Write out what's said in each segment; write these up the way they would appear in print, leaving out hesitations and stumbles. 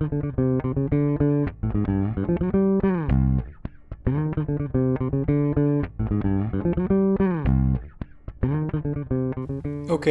Okay,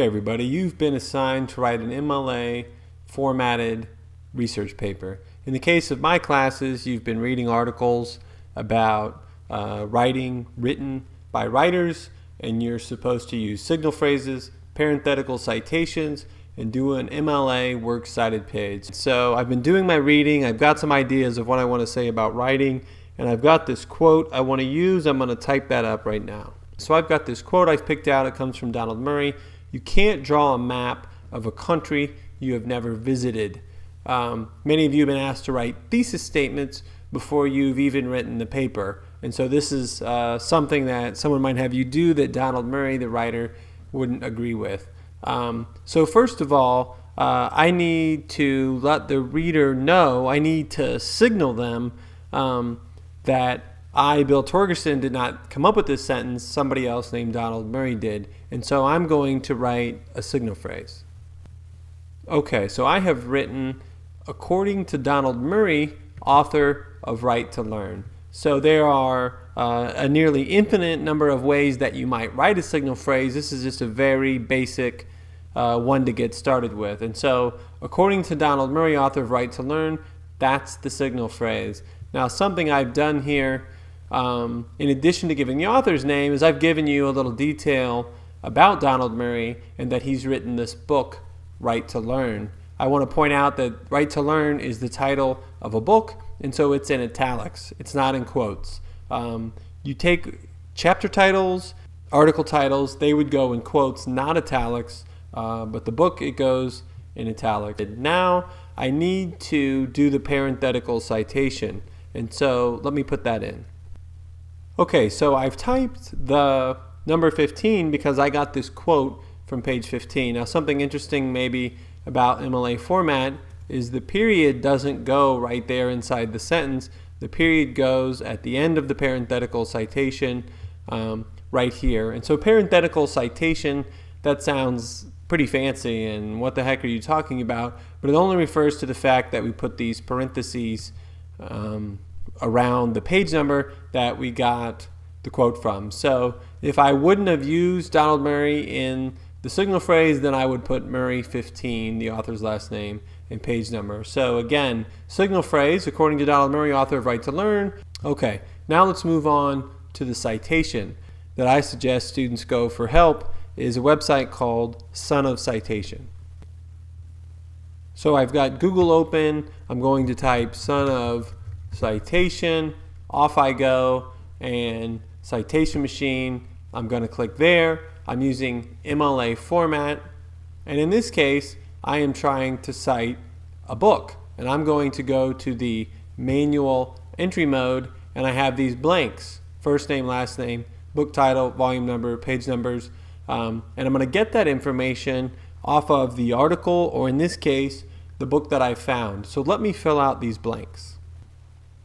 everybody, you've been assigned to write an MLA formatted research paper. In the case of my classes, you've been reading articles about writing written by writers, and you're supposed to use signal phrases, parenthetical citations, and do an MLA works cited page. So I've been doing my reading, I've got some ideas of what I want to say about writing, and I've got this quote I want to use. I'm going to type that up right now. So I've got this quote I've picked out. It comes from Donald Murray. You can't draw a map of a country you have never visited. Many of you have been asked to write thesis statements before you've even written the paper. And so this is something that someone might have you do that Donald Murray, the writer, wouldn't agree with. So first of all, I need to let the reader know, I need to signal them that I, Bill Torgerson, did not come up with this sentence. Somebody else named Donald Murray did. And so I'm going to write a signal phrase. Okay, so I have written, according to Donald Murray, author of Right to Learn. So there are a nearly infinite number of ways that you might write a signal phrase. This is just a very basic one to get started with. And so, according to Donald Murray, author of Right to Learn, that's the signal phrase. Now, something I've done here, in addition to giving the author's name, is I've given you a little detail about Donald Murray and that he's written this book, Right to Learn. I want to point out that Right to Learn is the title of a book, and so it's in italics. It's not in quotes. You take chapter titles, article titles, they would go in quotes, not italics, but the book, it goes in italics. Now I need to do the parenthetical citation, and so let me put that in. Okay, so I've typed the number 15 because I got this quote from page 15. Now, something interesting maybe about MLA format is the period doesn't go right there inside the sentence. The period goes at the end of the parenthetical citation right here. And so parenthetical citation, that sounds pretty fancy, and what the heck are you talking about? But it only refers to the fact that we put these parentheses around the page number that we got the quote from. So if I wouldn't have used Donald Murray in the signal phrase, then I would put Murray 15, the author's last name, and page number. So again, signal phrase, according to Donald Murray, author of Right to Learn. Okay, now let's move on to the citation that I suggest students go for help is a website called Son of Citation. So I've got Google open. I'm going to type Son of Citation. Off I go, and citation machine, I'm going to click there. I'm using MLA format, and in this case I am trying to cite a book, and I'm going to go to the manual entry mode, and I have these blanks: first name, last name, book title, volume number, page numbers, and I'm going to get that information off of the article, or in this case the book that I found. So let me fill out these blanks.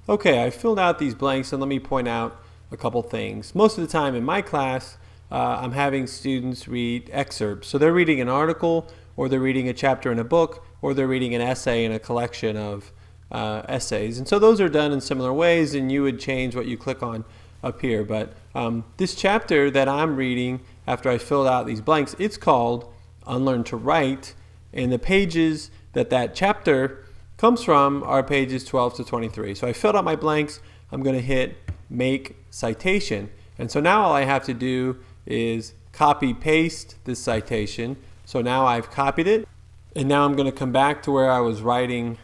Okay, I filled out these blanks, and let me point out a couple things. Most of the time in my class, I'm having students read excerpts. So they're reading an article, or they're reading a chapter in a book, or they're reading an essay in a collection of essays. And so those are done in similar ways, and you would change what you click on up here. But this chapter that I'm reading after I filled out these blanks, it's called Unlearn to Write, and the pages that chapter comes from are pages 12 to 23. So I filled out my blanks. I'm going to hit Make Citation. And so now all I have to do is copy paste this citation. So now I've copied it, and now I'm going to come back to where I was writing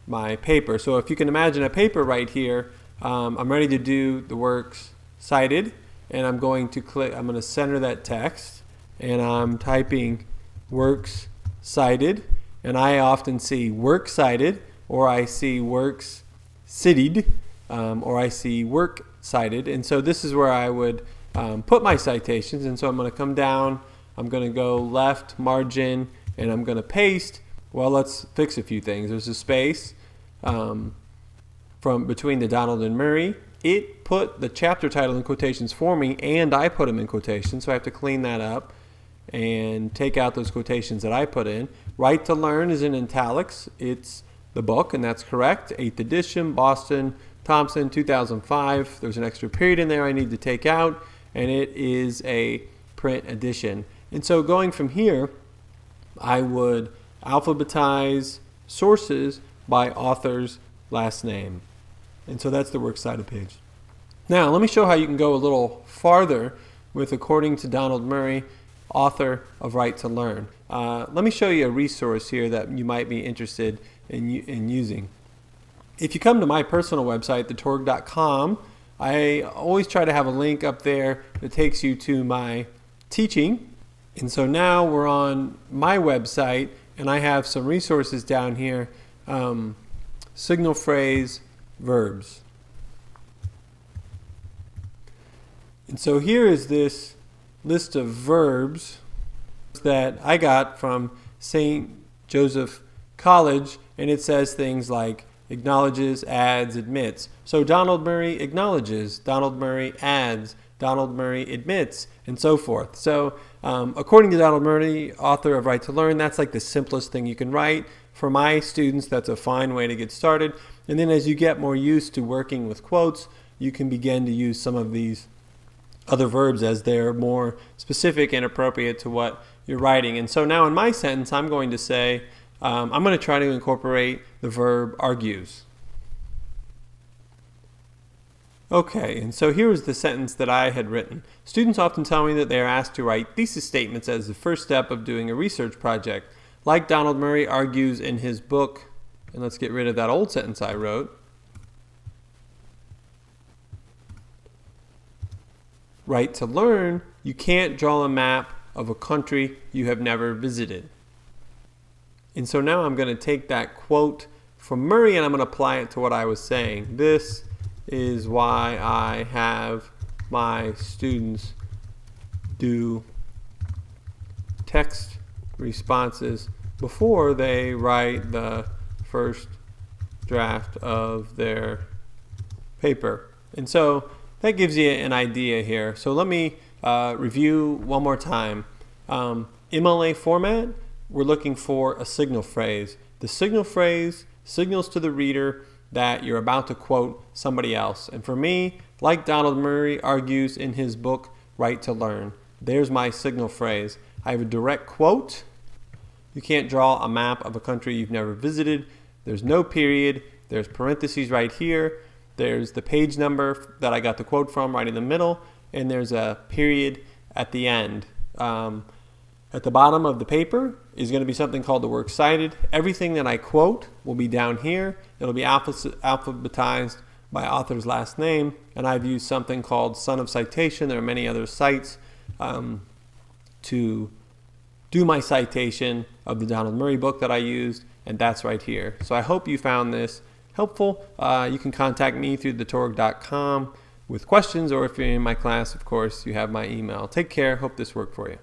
my paper. So if you can imagine a paper right here, I'm ready to do the works cited, and I'm going to center that text, and I'm typing works cited, and I often see works cited, or I see works cited, or I see work cited. And so this is where I would put my citations. And so I'm going to come down, I'm going to go left margin, and I'm going to paste. Well, let's fix a few things. There's a space from between the Donald and Murray. It put the chapter title in quotations for me, and I put them in quotations, so I have to clean that up and take out those quotations that I put in. Right to Learn is in italics. It's the book, and that's correct. 8th edition, Boston, Thompson, 2005. There's an extra period in there I need to take out, and it is a print edition. And so going from here, I would alphabetize sources by author's last name. And so that's the Works Cited page. Now, let me show how you can go a little farther with according to Donald Murray, author of Right to Learn. Let me show you a resource here that you might be interested in using. If you come to my personal website, thetorg.com, I always try to have a link up there that takes you to my teaching. And so now we're on my website, and I have some resources down here. Signal phrase, verbs. And so here is this list of verbs that I got from St. Joseph College, and it says things like acknowledges, adds, admits. So Donald Murray acknowledges, Donald Murray adds, Donald Murray admits, and so forth. So according to Donald Murray, author of Right to Learn, that's like the simplest thing you can write. For my students, that's a fine way to get started. And then as you get more used to working with quotes, you can begin to use some of these other verbs as they're more specific and appropriate to what you're writing. And so now in my sentence, I'm going to say, I'm going to try to incorporate the verb argues. Okay, and so here was the sentence that I had written. Students often tell me that they are asked to write thesis statements as the first step of doing a research project. Like Donald Murray argues in his book, and let's get rid of that old sentence I wrote. Right to Learn, you can't draw a map of a country you have never visited. And so now I'm going to take that quote from Murray and I'm going to apply it to what I was saying. This is why I have my students do text responses before they write the first draft of their paper. And so that gives you an idea here. So let me review one more time. MLA format, we're looking for a signal phrase. The signal phrase signals to the reader that you're about to quote somebody else. And for me, like Donald Murray argues in his book, Right to Learn, there's my signal phrase. I have a direct quote. You can't draw a map of a country you've never visited. There's no period. There's parentheses right here. There's the page number that I got the quote from right in the middle. And there's a period at the end. At the bottom of the paper is going to be something called the Works Cited. Everything that I quote will be down here. It'll be alphabetized by author's last name. And I've used something called Son of Citation. There are many other sites to do my citation of the Donald Murray book that I used. And that's right here. So I hope you found this helpful. You can contact me through thetorg.com with questions, or if you're in my class, of course, you have my email. Take care. Hope this worked for you.